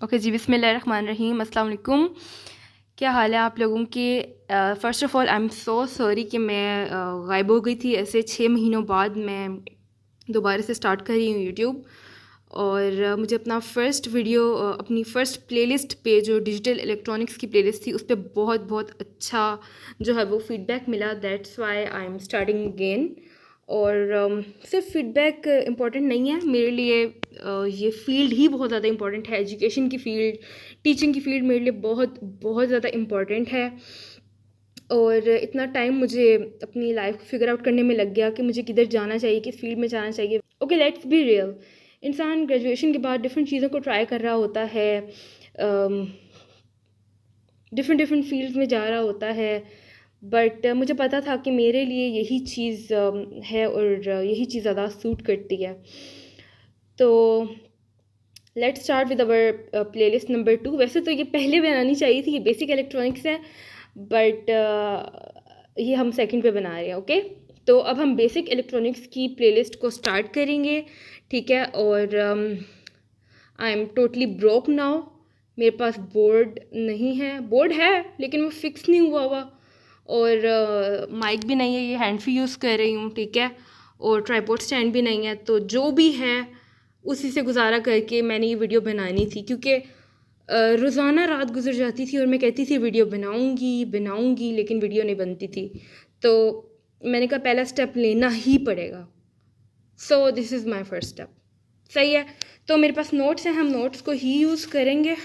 Okay जी, बिस्मिल्लाहिर्रहमानिर्रहीम। अस्सलाम वालेकुम। क्या हाल है आप लोगों के? First of all I am so sorry कि मैं गायब हो गई थी। ऐसे 6 महीनों बाद मैं दोबारा से स्टार्ट कर रही हूँ यूट्यूब। और मुझे अपना फ़र्स्ट वीडियो अपनी फ़र्स्ट प्लेलिस्ट पे जो डिजिटल इलेक्ट्रॉनिक्स की प्लेलिस्ट थी उस पे बहुत बहुत अच्छा जो है वो फ़ीडबैक मिला। That's why I am starting again. और सिर्फ फीडबैक इम्पॉर्टेंट नहीं है मेरे लिए, ये फ़ील्ड ही बहुत ज़्यादा इम्पॉर्टेंट है। एजुकेशन की फ़ील्ड, टीचिंग की फ़ील्ड मेरे लिए बहुत बहुत ज़्यादा इम्पॉर्टेंट है। और इतना टाइम मुझे अपनी लाइफ को फिगर आउट करने में लग गया कि मुझे किधर जाना चाहिए, किस फील्ड में जाना चाहिए। Okay, let's be real. इंसान ग्रेजुएशन के बाद डिफरेंट चीज़ों को ट्राई कर रहा होता है, डिफरेंट डिफरेंट फील्ड्स में जा रहा होता है। बट मुझे पता था कि मेरे लिए यही चीज़ है और यही चीज़ ज़्यादा सूट करती है। तो let's start with our playlist number 2। वैसे तो ये पहले बनानी चाहिए थी, ये बेसिक इलेक्ट्रॉनिक्स है, बट ये हम सेकंड पे बना रहे हैं। ओके, तो अब हम बेसिक इलेक्ट्रॉनिक्स की प्लेलिस्ट को स्टार्ट करेंगे, ठीक है। और I am totally broke now. मेरे पास बोर्ड नहीं है, बोर्ड है लेकिन वो फिक्स नहीं हुआ हुआ। और माइक भी नहीं है, ये हैंड फ्री यूज़ कर रही हूँ, ठीक है। और ट्राइपॉड स्टैंड भी नहीं है। तो जो भी है उसी से गुजारा करके मैंने ये वीडियो बनानी थी, क्योंकि रोज़ाना रात गुजर जाती थी और मैं कहती थी वीडियो बनाऊंगी बनाऊंगी, लेकिन वीडियो नहीं बनती थी। तो मैंने कहा पहला स्टेप लेना ही पड़ेगा। So this is my first step. सही है, तो मेरे पास नोट्स हैं, हम नोट्स को ही यूज़ करेंगे।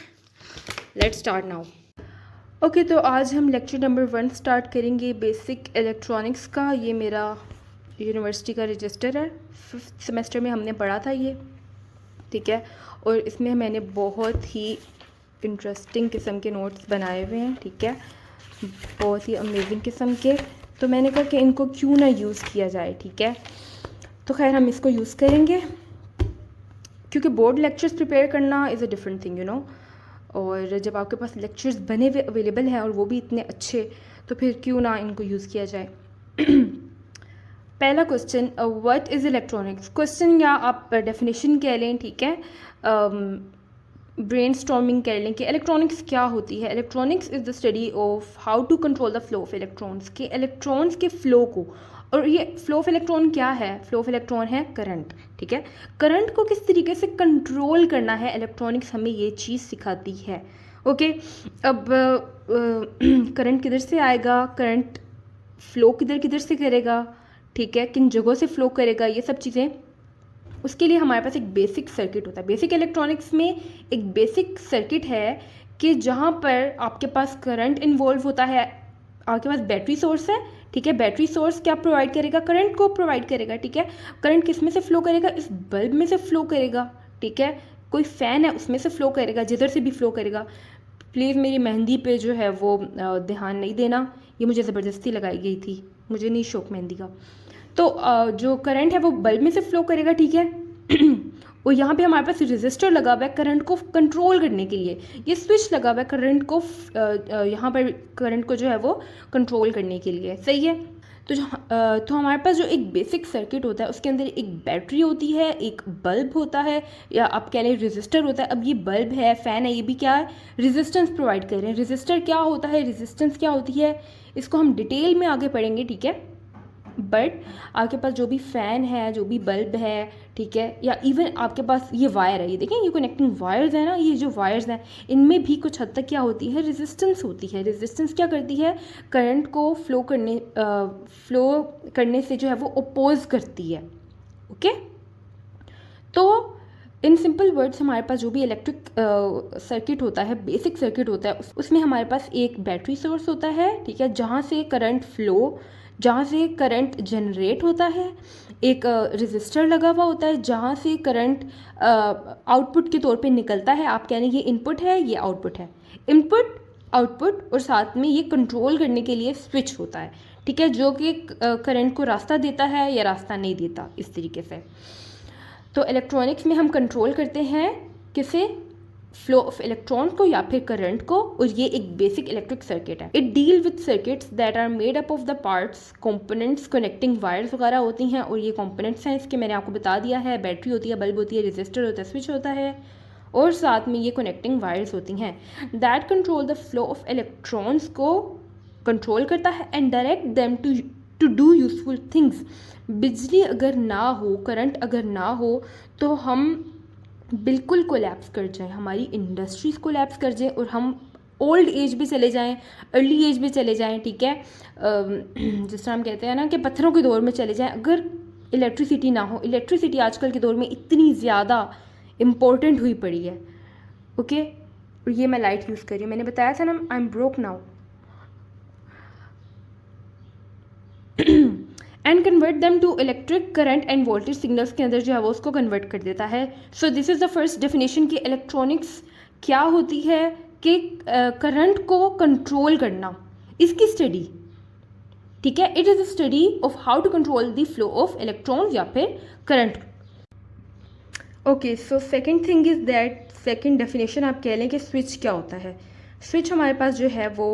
Let's start now. ओके, तो आज हम लेक्चर नंबर 1 स्टार्ट करेंगे बेसिक इलेक्ट्रॉनिक्स का। ये मेरा यूनिवर्सिटी का रजिस्टर है, 5th सेमेस्टर में हमने पढ़ा था ये, ठीक है। और इसमें मैंने बहुत ही इंटरेस्टिंग किस्म के नोट्स बनाए हुए हैं, ठीक है, बहुत ही अमेजिंग किस्म के। तो मैंने कहा कि इनको क्यों ना यूज़ किया जाए, ठीक है। तो खैर हम इसको यूज़ करेंगे, क्योंकि बोर्ड लेक्चर्स प्रिपेयर करना is a different thing, you know. और जब आपके पास लेक्चर्स बने हुए अवेलेबल हैं और वो भी इतने अच्छे, तो फिर क्यों ना इनको यूज़ किया जाए। पहला question, what is electronics. Question या आप डेफिनेशन कह लें, ठीक है, ब्रेन स्टॉर्मिंग कर लें कि इलेक्ट्रॉनिक्स क्या होती है। Electronics is the study of how to control the flow of electrons, के इलेक्ट्रॉन्स के फ़्लो को। और ये फ्लो ऑफ इलेक्ट्रॉन क्या है? फ्लो ऑफ इलेक्ट्रॉन है करंट, ठीक है। करंट को किस तरीके से कंट्रोल करना है, इलेक्ट्रॉनिक्स हमें ये चीज़ सिखाती है। ओके, अब करंट किधर से आएगा, करंट फ़्लो किधर किधर से करेगा, ठीक है, किन जगहों से फ़्लो करेगा, ये सब चीज़ें, उसके लिए हमारे पास एक बेसिक सर्किट होता है। बेसिक इलेक्ट्रॉनिक्स में एक बेसिक सर्किट है कि जहाँ पर आपके पास करंट इन्वॉल्व होता है, आपके पास बैटरी सोर्स है, ठीक है। बैटरी सोर्स क्या प्रोवाइड करेगा? करंट को प्रोवाइड करेगा, ठीक है। करंट किस में से फ़्लो करेगा? इस बल्ब में से फ़्लो करेगा, ठीक है। कोई फ़ैन है उसमें से फ़्लो करेगा, जिधर से भी फ़्लो करेगा। प्लीज़ मेरी मेहंदी पे जो है वो ध्यान नहीं देना, ये मुझे ज़बरदस्ती लगाई गई थी, मुझे नहीं शौक मेहंदी का। तो जो करंट है वो बल्ब में से फ़्लो करेगा, ठीक है। और यहाँ पे हमारे पास रेजिस्टर लगा हुआ है करंट को कंट्रोल करने के लिए। ये स्विच लगा हुआ है करंट को यहाँ पर करंट को जो है वो कंट्रोल करने के लिए, सही है। तो हमारे पास जो एक बेसिक सर्किट होता है उसके अंदर एक बैटरी होती है, एक बल्ब होता है, या आप कह लें रेजिस्टर होता है। अब ये बल्ब है, फ़ैन है, ये भी क्या है? रेजिस्टेंस प्रोवाइड कर रहे हैं। रेजिस्टर क्या होता है, रेजिस्टेंस क्या होती है, इसको हम डिटेल में आगे पढ़ेंगे, ठीक है। बट आपके पास जो भी फ़ैन है, जो भी बल्ब है, ठीक है, या इवन आपके पास ये वायर है, ये देखें, ये कनेक्टिंग वायर्स है ना, ये जो वायर्स हैं इनमें भी कुछ हद तक क्या होती है, रेजिस्टेंस होती है। रेजिस्टेंस क्या करती है? करंट को फ़्लो करने से जो है वो अपोज करती है। ओके, तो इन सिंपल वर्ड्स हमारे पास जो भी इलेक्ट्रिक सर्किट होता है, बेसिक सर्किट होता है, उसमें हमारे पास एक बैटरी सोर्स होता है, ठीक है, जहाँ से करंट फ़्लो, जहाँ से करंट जनरेट होता है। एक रेजिस्टर लगा हुआ होता है जहाँ से करंट आउटपुट के तौर पे निकलता है। आप कह रहे हैं ये इनपुट है, ये आउटपुट है। इनपुट, आउटपुट, और साथ में ये कंट्रोल करने के लिए स्विच होता है, ठीक है, जो कि करंट को रास्ता देता है या रास्ता नहीं देता, इस तरीके से। तो इलेक्ट्रॉनिक्स में हम कंट्रोल करते हैं किसे? फ्लो ऑफ इलेक्ट्रॉन को या फिर करंट को। और ये एक बेसिक इलेक्ट्रिक सर्किट है। It deal with circuits that are made up of the parts, components, connecting wires वगैरह होती हैं। और ये कंपोनेंट्स हैं इसके, मैंने आपको बता दिया है। बैटरी होती है, बल्ब होती है, रेजिस्टर होता है, स्विच होता है। और साथ में ये कनेक्टिंग वायर्स होती हैं that control the flow of electrons को कंट्रोल करता है and direct them to do useful things. बिजली अगर ना हो, करंट अगर ना हो तो हम बिल्कुल कोलैप्स कर जाएं, हमारी इंडस्ट्रीज़ कोलैप्स कर जाएं और हम ओल्ड एज भी चले जाएं, अर्ली एज भी चले जाएं, ठीक है। जिस तरह हम कहते हैं ना कि पत्थरों के दौर में चले जाएं अगर इलेक्ट्रिसिटी ना हो। इलेक्ट्रिसिटी आजकल के दौर में इतनी ज़्यादा इम्पोर्टेंट हुई पड़ी है, ओके। और ये मैं लाइट यूज़ कर रही हूँ, मैंने बताया था ना I am broke now and convert them to electric current and voltage signals के अंदर जो है वो उसको कन्वर्ट कर देता है। So this is the first definition कि इलेक्ट्रॉनिक्स क्या होती है कि करंट को कंट्रोल करना, इसकी स्टडी, ठीक है। It is a study of how to control the flow of electrons या फिर current. Okay, so second thing is that, second definition आप कह लें कि स्विच क्या होता है। स्विच हमारे पास जो है वो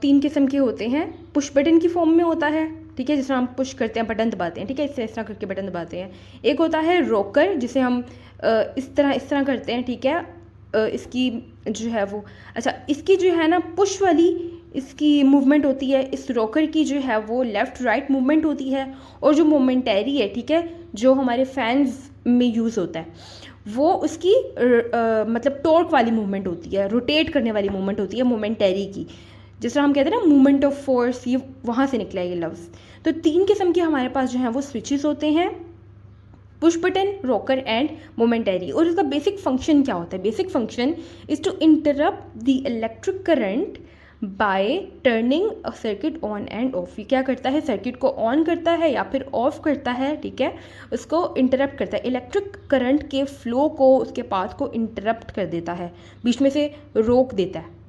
3 किस्म के होते हैं। पुश बटन की फॉर्म में होता है, ठीक है, जिस तरह हम पुश करते हैं, बटन दबाते हैं, ठीक है, इस तरह करके बटन दबाते हैं। एक होता है रॉकर, जिसे हम इस तरह करते हैं, ठीक है। इसकी जो है वो, अच्छा, इसकी जो है ना पुश वाली इसकी मूवमेंट होती है, इस रॉकर की जो है वो लेफ़्ट राइट मूवमेंट होती है। और जो मोमेंटरी है, ठीक है, जो हमारे फैंस में यूज़ होता है, वो उसकी मतलब टॉर्क वाली मूवमेंट होती है, रोटेट करने वाली मूवमेंट होती है मोमेंटरी की। जिस तरह हम कहते हैं ना मूवमेंट ऑफ फोर्स, ये वहाँ से निकला ये लफ्ज़। तो 3 किस्म के हमारे पास जो हैं वो स्विचेस होते हैं, push button, rocker and momentary. और इसका बेसिक फंक्शन क्या होता है? Basic function is to interrupt the electric current by turning a circuit on and off. ये क्या करता है? सर्किट को ऑन करता है या फिर ऑफ करता है, ठीक है, उसको इंटरप्ट करता है, इलेक्ट्रिक करंट के फ्लो को, उसके पाथ को इंटरप्ट कर देता है, बीच में से रोक देता है,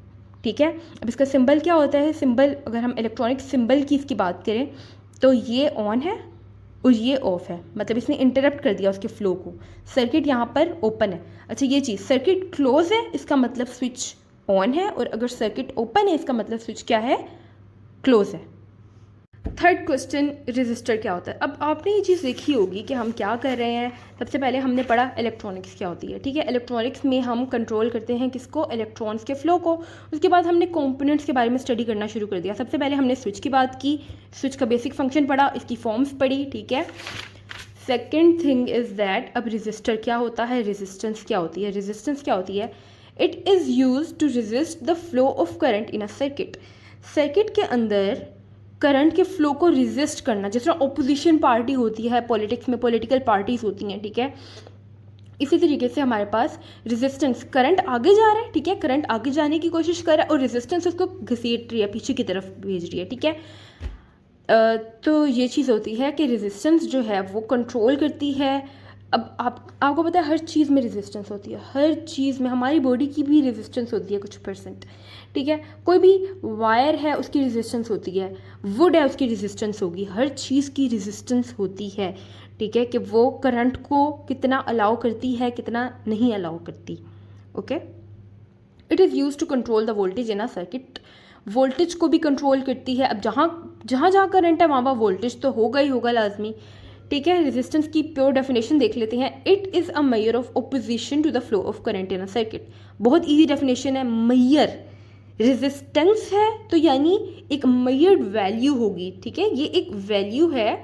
ठीक है। अब इसका सिंबल क्या होता है? सिंबल, अगर हम इलेक्ट्रॉनिक सिंबल की इसकी बात करें तो ये ऑन है और ये ऑफ है, मतलब इसने इंटरप्ट कर दिया उसके फ्लो को। सर्किट यहाँ पर ओपन है। अच्छा, ये चीज़, सर्किट क्लोज है, इसका मतलब स्विच ऑन है, और अगर सर्किट ओपन है इसका मतलब स्विच क्या है? क्लोज है। थर्ड क्वेश्चन, रेजिस्टर क्या होता है? अब आपने ये चीज़ देखी होगी कि हम क्या कर रहे हैं। सबसे पहले हमने पढ़ा इलेक्ट्रॉनिक्स क्या होती है, ठीक है। इलेक्ट्रॉनिक्स में हम कंट्रोल करते हैं किसको? इलेक्ट्रॉन्स के फ्लो को। उसके बाद हमने कंपोनेंट्स के बारे में स्टडी करना शुरू कर दिया। सबसे पहले हमने स्विच की बात की, स्विच का बेसिक फंक्शन पढ़ा, इसकी फॉर्म्स पढ़ी, ठीक है। सेकेंड थिंग इज़ दैट, अब रेजिस्टर क्या होता है, रेजिस्टेंस क्या होती है? रेजिस्टेंस क्या होती है? It is use to resist the flow of current in a circuit. Circuit के अंदर करंट के फ्लो को रेजिस्ट करना, जिस तरह ओपोजिशन पार्टी होती है पॉलिटिक्स में, पॉलिटिकल पार्टीज होती हैं, ठीक है। इसी तरीके से हमारे पास रेजिस्टेंस, करंट आगे जा रहा है, ठीक है, करंट आगे जाने की कोशिश कर रहा है और रेजिस्टेंस उसको घसीट रही है, पीछे की तरफ भेज रही है, ठीक है। तो ये चीज़ होती है कि रेजिस्टेंस जो है वो कंट्रोल करती है। अब आपको पता है हर चीज़ में रेजिस्टेंस होती है, हर चीज़ में, हमारी बॉडी की भी रेजिस्टेंस होती है कुछ %, ठीक है। कोई भी वायर है उसकी रेजिस्टेंस होती है, वुड है उसकी रेजिस्टेंस होगी, हर चीज़ की रेजिस्टेंस होती है, ठीक है, कि वो करंट को कितना अलाउ करती है, कितना नहीं अलाउ करती, okay. It is use to control the voltage in a circuit. Voltage को भी कंट्रोल करती है। अब जहाँ करंट है वहाँ वोल्टेज तो होगा ही होगा लाजमी, ठीक है। रेजिस्टेंस की प्योर डेफिनेशन देख लेते हैं। It is a measure of opposition to the flow of current in a circuit. बहुत ईजी डेफिनेशन है। मेजर रेजिस्टेंस है तो यानी एक मेजर्ड वैल्यू होगी, ठीक है, ये एक वैल्यू है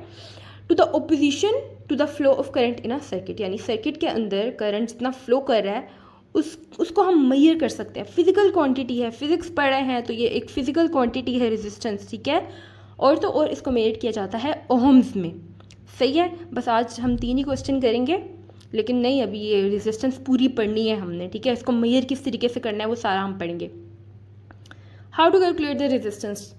to the opposition to the flow of current in a circuit, यानी सर्किट के अंदर करंट जितना फ्लो कर रहा है उसको हम मेजर कर सकते हैं। फिजिकल क्वांटिटी है, फिजिक्स पढ़ रहे हैं तो ये एक फिजिकल क्वांटिटी है रेजिस्टेंस, ठीक है। और तो और इसको मेजर किया जाता है ओहम्स में, सही है। बस आज हम 3 ही क्वेश्चन करेंगे, लेकिन नहीं, अभी ये रेजिस्टेंस पूरी पढ़नी है हमने, ठीक है। इसको मेजर किस तरीके से करना है वो सारा हम पढ़ेंगे। How to calculate the resistance.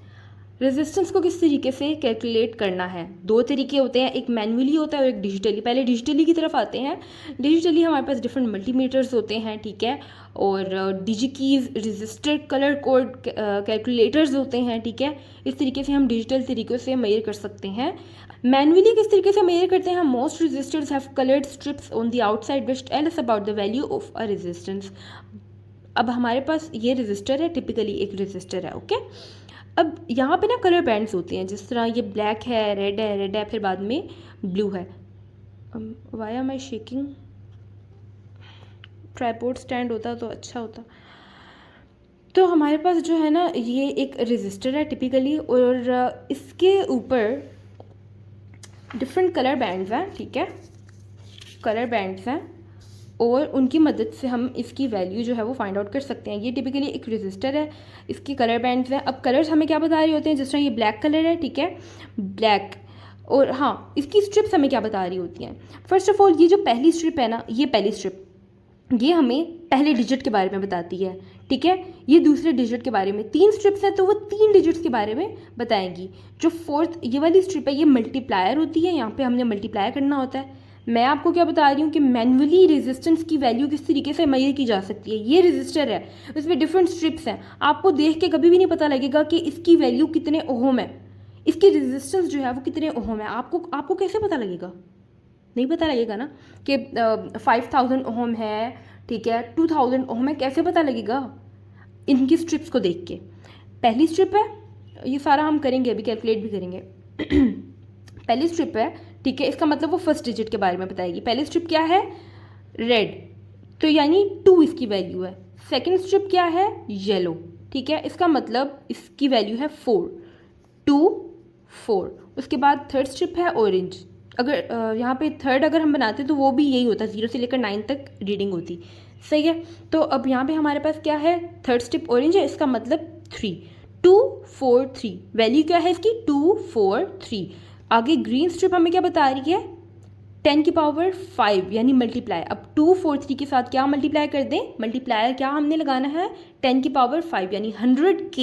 Resistance को किस तरीके से कैलकुलेट करना है? 2 तरीके होते हैं, एक मैनुअली होता है और एक डिजिटली। पहले डिजिटली की तरफ आते हैं। डिजिटली हमारे पास डिफरेंट मल्टीमीटर्स होते हैं, ठीक है, और डिजिकीज, रजिस्टर, कलर कोड कैलकुलेटर्स होते हैं, ठीक है। इस तरीके से हम डिजिटल तरीक़ों से मेजर कर सकते हैं। मैनुअली किस तरीके से मेजर करते हैं? Most resistors have coloured strips on the outside which tell us about the value of a resistance. अब हमारे पास ये रजिस्टर है, टिपिकली एक रजिस्टर है, ओके। अब यहाँ पे ना कलर बैंड्स होती हैं, जिस तरह ये ब्लैक है, रेड है, फिर बाद में ब्लू है। वाई एम आई शेकिंग? ट्राइपॉड स्टैंड होता तो अच्छा होता। तो हमारे पास जो है ना ये एक रेजिस्टर है टिपिकली, और इसके ऊपर डिफरेंट कलर बैंड्स हैं, ठीक है, कलर बैंड्स हैं, और उनकी मदद से हम इसकी वैल्यू जो है वो फाइंड आउट कर सकते हैं। ये टिपिकली एक रेजिस्टर है, इसके कलर बैंड्स हैं। अब कलर्स हमें क्या बता रहे होते हैं, जिस तरह ये ब्लैक कलर है, ठीक है, ब्लैक, और हाँ इसकी स्ट्रिप्स हमें क्या बता रही होती हैं। फर्स्ट ऑफ ऑल ये जो पहली स्ट्रिप है ना, ये पहली स्ट्रिप ये हमें पहले डिजिट के बारे में बताती है, ठीक है। ये दूसरे डिजिट के बारे में, 3 स्ट्रिप्स हैं तो वो 3 डिजिट्स के बारे में बताएंगी। जो फोर्थ ये वाली स्ट्रिप है ये मल्टीप्लायर होती है, यहाँ पे हमने मल्टीप्लाई करना होता है। मैं आपको क्या बता रही हूँ कि मैन्युअली रेजिस्टेंस की वैल्यू किस तरीके से मेजर की जा सकती है। ये रेजिस्टर है, उसमें डिफरेंट स्ट्रिप्स हैं, आपको देख के कभी भी नहीं पता लगेगा कि इसकी वैल्यू कितने ओहम है, इसकी रेजिस्टेंस जो है वो कितने ओहम है। आपको कैसे पता लगेगा, नहीं पता लगेगा ना कि 5000 ओहम है, ठीक है, 2000 ओहम है, कैसे पता लगेगा इनकी स्ट्रिप्स को देख के। पहली स्ट्रिप है, ये सारा हम करेंगे अभी, कैलकुलेट भी करेंगे। पहली स्ट्रिप है, ठीक है, इसका मतलब वो फर्स्ट डिजिट के बारे में बताएगी। पहली स्ट्रिप क्या है, रेड, तो यानी 2 इसकी वैल्यू है। सेकेंड स्ट्रिप क्या है, येलो, ठीक है, इसका मतलब इसकी वैल्यू है 4, 2 4। उसके बाद थर्ड स्ट्रिप है ऑरेंज, अगर यहाँ पे थर्ड अगर हम बनाते तो वो भी यही होता, 0 से लेकर 9 तक रीडिंग होती, सही है। तो अब यहाँ पे हमारे पास क्या है, थर्ड स्ट्रिप ऑरेंज है, इसका मतलब 3, 2 4 3, वैल्यू क्या है इसकी 2 4 3। आगे ग्रीन स्ट्रिप हमें क्या बता रही है, 10 की पावर 5 यानी मल्टीप्लाई। अब 2 4 3 के साथ क्या मल्टीप्लाई कर दें, मल्टीप्लायर क्या हमने लगाना है, 10 की पावर 5 यानी 100K,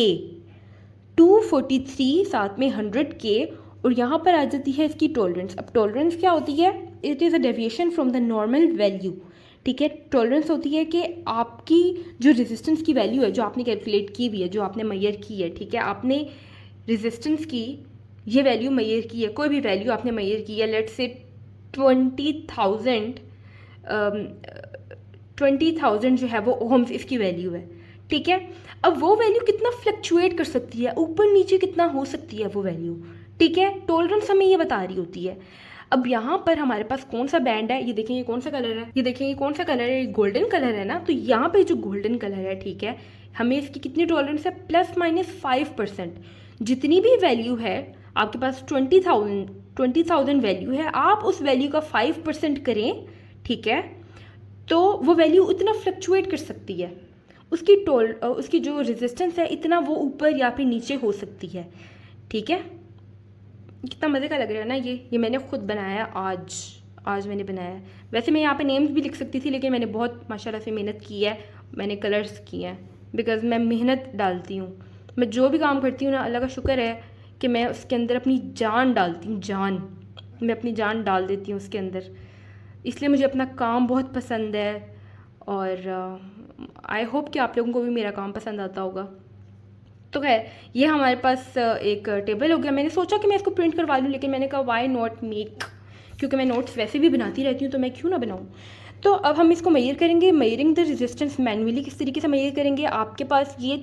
243 साथ में 100K, और यहाँ पर आ जाती है इसकी टॉलरेंस। अब टॉलरेंस क्या होती है, it is a deviation from the normal value, ठीक है। टॉलरेंस होती है कि आपकी जो रेजिस्टेंस की वैल्यू है, जो आपने कैलकुलेट की हुई है, जो आपने मेजर की है, ठीक है, आपने रेजिस्टेंस की ये वैल्यू मेजर की है, कोई भी वैल्यू आपने मेजर की है, लेट्स से 20,000 जो है वो ओम्स इसकी वैल्यू है, ठीक है। अब वो वैल्यू कितना फ्लक्चुएट कर सकती है, ऊपर नीचे कितना हो सकती है वो वैल्यू, ठीक है, टॉलरेंस हमें ये बता रही होती है। अब यहाँ पर हमारे पास कौन सा बैंड है, ये देखें, ये कौन सा कलर है, ये देखें ये कौन सा कलर है, ये गोल्डन कलर है ना। तो यहाँ पे जो गोल्डन कलर है, ठीक है, हमें इसकी कितनी टॉलरेंस है, ±5%। जितनी भी वैल्यू है आपके पास, 20,000 वैल्यू है, आप उस वैल्यू का 5% करें, ठीक है, तो वो वैल्यू उतना फ्लक्चुएट कर सकती है, उसकी जो रेजिस्टेंस है इतना वो ऊपर या फिर नीचे हो सकती है, ठीक है। कितना मज़े का लग रहा है ना, ये मैंने खुद बनाया, आज मैंने बनाया। वैसे मैं यहाँ पे नेम्स भी लिख सकती थी, लेकिन मैंने बहुत माशाल्लाह से मेहनत की है, मैंने कलर्स किए हैं, बिकॉज़ मैं मेहनत डालती हूँ। मैं जो भी काम करती हूँ ना, अल्लाह का शुक्र है कि मैं उसके अंदर अपनी जान डालती हूँ, मैं अपनी जान डाल देती हूँ उसके अंदर, इसलिए मुझे अपना काम बहुत पसंद है। और आई होप कि आप लोगों को भी मेरा काम पसंद आता होगा। तो खैर, ये हमारे पास एक टेबल हो गया। मैंने सोचा कि मैं इसको प्रिंट करवा लूँ, लेकिन मैंने कहा वाई नॉट मेक, क्योंकि मैं नोट्स वैसे भी बनाती रहती हूँ, तो मैं क्यों ना बनाऊँ। तो अब हम इसको मेजर करेंगे, मेजरिंग द रेजिस्टेंस मैनुअली किस तरीके से मेजर करेंगे। आपके पास ये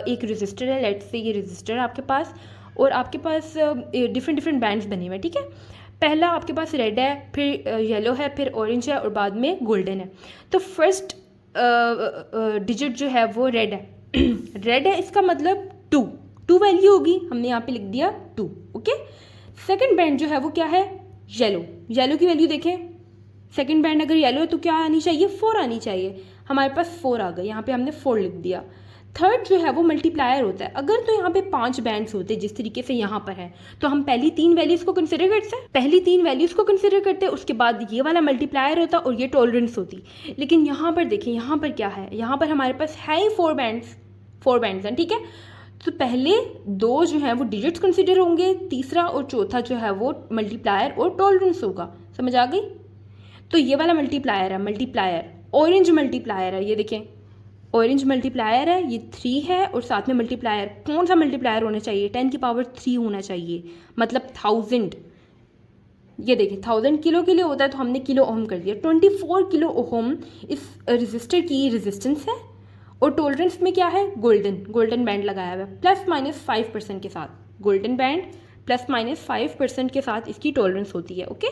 एक रेजिस्टर है, लेट्स से ये रेजिस्टर है आपके पास, और आपके पास डिफरेंट बैंड्स बने हुए हैं, ठीक है। पहला आपके पास रेड है, फिर येलो है, फिर ऑरेंज है, और बाद में गोल्डन है। तो फर्स्ट डिजिट जो है वो रेड है। रेड है, इसका मतलब 2 वैल्यू होगी, हमने यहाँ पे लिख दिया 2, ओके। सेकंड बैंड जो है वो क्या है, येलो की वैल्यू देखें, सेकंड बैंड अगर येलो है तो क्या आनी चाहिए, 4 आनी चाहिए, हमारे पास 4 आ गए, यहाँ पे हमने 4 लिख दिया। थर्ड जो है वो मल्टीप्लायर होता है। अगर तो यहाँ पे 5 बैंड्स होते जिस तरीके से यहाँ पर है, तो हम पहली 3 वैल्यूज को कंसिडर करते, उसके बाद ये वाला मल्टीप्लायर होता और ये टॉलरेंस होती। लेकिन यहाँ पर देखें, यहाँ पर क्या है, यहाँ पर हमारे पास है ही 4 बैंड्स हैं, ठीक है। तो पहले 2 जो हैं वो डिजिट्स कंसिडर होंगे, तीसरा और चौथा जो है वो मल्टीप्लायर और टॉलरेंस होगा, समझ आ गई। तो ये वाला मल्टीप्लायर है, ऑरेंज मल्टीप्लायर है, ये देखें ऑरेंज मल्टीप्लायर है, ये 3 है, और साथ में मल्टीप्लायर, कौन सा मल्टीप्लायर होना चाहिए, 10 की पावर 3 होना चाहिए, मतलब 1000। ये देखें 1000 किलो के लिए होता है, तो हमने किलो ओम कर दिया। 24 किलो ओम इस रजिस्टर की रेजिस्टेंस है, और टॉलरेंस में क्या है, गोल्डन बैंड लगाया हुआ है, ±5% के साथ, गोल्डन बैंड ±5% के साथ इसकी टॉलरेंस होती है, ओके।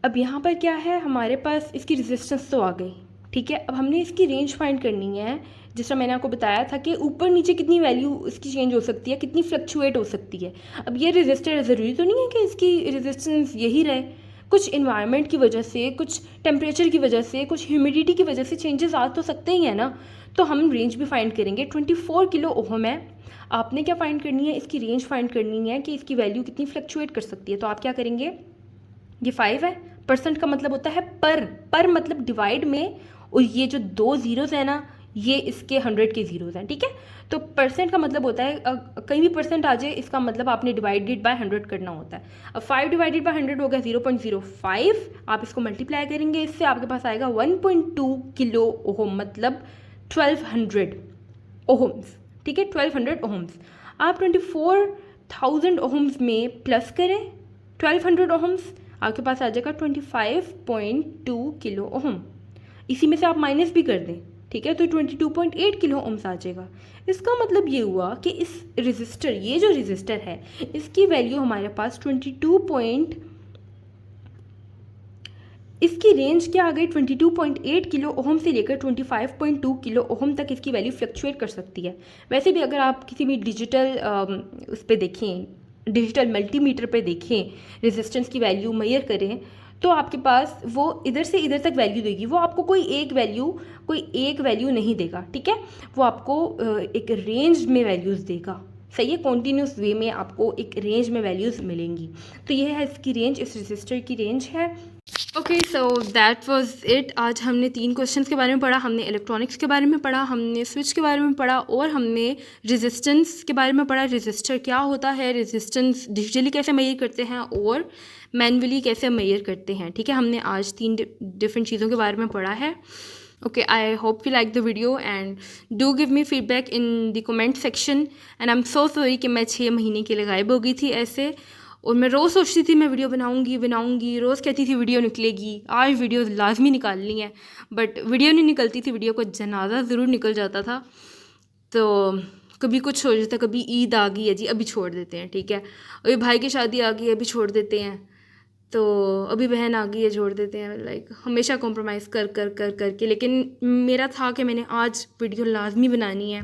अब यहाँ पर क्या है, हमारे पास इसकी रेजिस्टेंस तो आ गई, ठीक है। अब हमने इसकी रेंज फाइंड करनी है। जिस तरह मैंने आपको बताया था कि ऊपर नीचे कितनी वैल्यू इसकी चेंज हो सकती है, कितनी फ्लक्चुएट हो सकती है। अब ये रेजिस्टर ज़रूरी तो नहीं है कि इसकी रेजिस्टेंस यही रहे, कुछ इन्वायरमेंट की वजह से, कुछ टेम्परेचर की वजह से, कुछ ह्यूमिडिटी की वजह से चेंजेस आ तो सकते ही हैं ना। तो हम रेंज भी फाइंड करेंगे। 24 किलो ओहम है, आपने क्या फाइंड करनी है, इसकी रेंज फाइंड करनी है कि इसकी वैल्यू कितनी फ्लक्चुएट कर सकती है। तो आप क्या करेंगे, ये 5 है, परसेंट का मतलब होता है पर मतलब डिवाइड में, और ये जो 2 ज़ीरोज़ है ना, ये इसके 100 के ज़ीरोज़ हैं, ठीक है। तो परसेंट का मतलब होता है कहीं भी परसेंट आ जाए, इसका मतलब आपने डिवाइडेड बाय 100 करना होता है। अब 5 डिवाइडेड बाय 100 हो गया 0.05, आप इसको मल्टीप्लाई करेंगे, इससे आपके पास आएगा 1.2 किलो ओहम, मतलब 1200 ओहम्स, ठीक है, 1200 ओहम्स। आप 24,000 ओहम्स में प्लस करें 1200 ओहम्स, आपके पास आ जाएगा 25.2 किलो ओहम। इसी में से आप माइनस भी कर दें, ठीक है, तो 22.8 किलो ओम्स आ जाएगा। इसका मतलब ये हुआ कि इस रेजिस्टर, ये जो रेजिस्टर है, इसकी वैल्यू हमारे पास 22 इसकी रेंज क्या आ गई, 22.8 किलो ओहम से लेकर 25.2 किलो ओहम तक इसकी वैल्यू फ्लक्चुएट कर सकती है। वैसे भी अगर आप किसी भी डिजिटल उस पर देखें, डिजिटल मल्टीमीटर पे देखें, रेजिस्टेंस की वैल्यू मेजर करें, तो आपके पास वो इधर से इधर तक वैल्यू देगी। वो आपको कोई एक वैल्यू नहीं देगा, ठीक है। वो आपको एक रेंज में वैल्यूज़ देगा, सही है। कॉन्टीन्यूस वे में आपको एक रेंज में वैल्यूज़ मिलेंगी। तो ये है इसकी रेंज, इस रजिस्टर की रेंज है। Okay, so that was it. आज हमने 3 क्वेश्चंस के बारे में पढ़ा। हमने इलेक्ट्रॉनिक्स के बारे में पढ़ा, हमने स्विच के बारे में पढ़ा, और हमने रेजिस्टेंस के बारे में पढ़ा। रेजिस्टर क्या होता है, रेजिस्टेंस डिजिटली कैसे मेजर करते हैं और मैनुअली कैसे मेजर करते हैं, ठीक है। हमने आज 3 डिफरेंट चीज़ों के बारे में पढ़ा है। Okay, I hope you like the video and do give me feedback in the comment section. And I am so sorry कि मैं 6 महीने के लिए गायब हो गई थी ऐसे, और मैं रोज़ सोचती थी मैं वीडियो बनाऊंगी, रोज़ कहती थी वीडियो निकलेगी, आज वीडियो लाजमी निकालनी है, बट वीडियो नहीं निकलती थी, वीडियो को जनाजा ज़रूर निकल जाता था। तो कभी कुछ हो जाता, कभी ईद आ गई है जी अभी छोड़ देते हैं, ठीक है, अभी भाई की शादी आ गई है अभी छोड़ देते हैं, तो अभी बहन आ गई है छोड़ देते हैं, लाइक हमेशा कॉम्प्रोमाइज़ कर करके। लेकिन मेरा था कि मैंने आज वीडियो लाजमी बनानी है,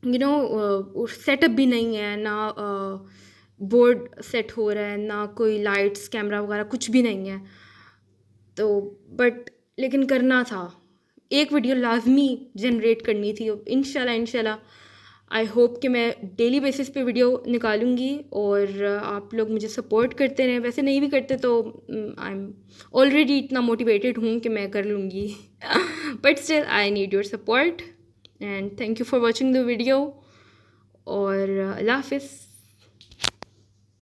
यू नो, सेटअप भी नहीं है ना, बोर्ड सेट हो रहा है ना, कोई लाइट्स कैमरा वगैरह कुछ भी नहीं है, तो बट लेकिन करना था, एक वीडियो लाजमी जनरेट करनी थी। इंशाल्लाह आई होप कि मैं डेली बेसिस पे वीडियो निकालूंगी, और आप लोग मुझे सपोर्ट करते रहें। वैसे नहीं भी करते तो आई एम ऑलरेडी इतना मोटिवेटेड हूँ कि मैं कर लूँगी, but still I need your support and thank you for watching the video, और अल्लाह हाफिज़।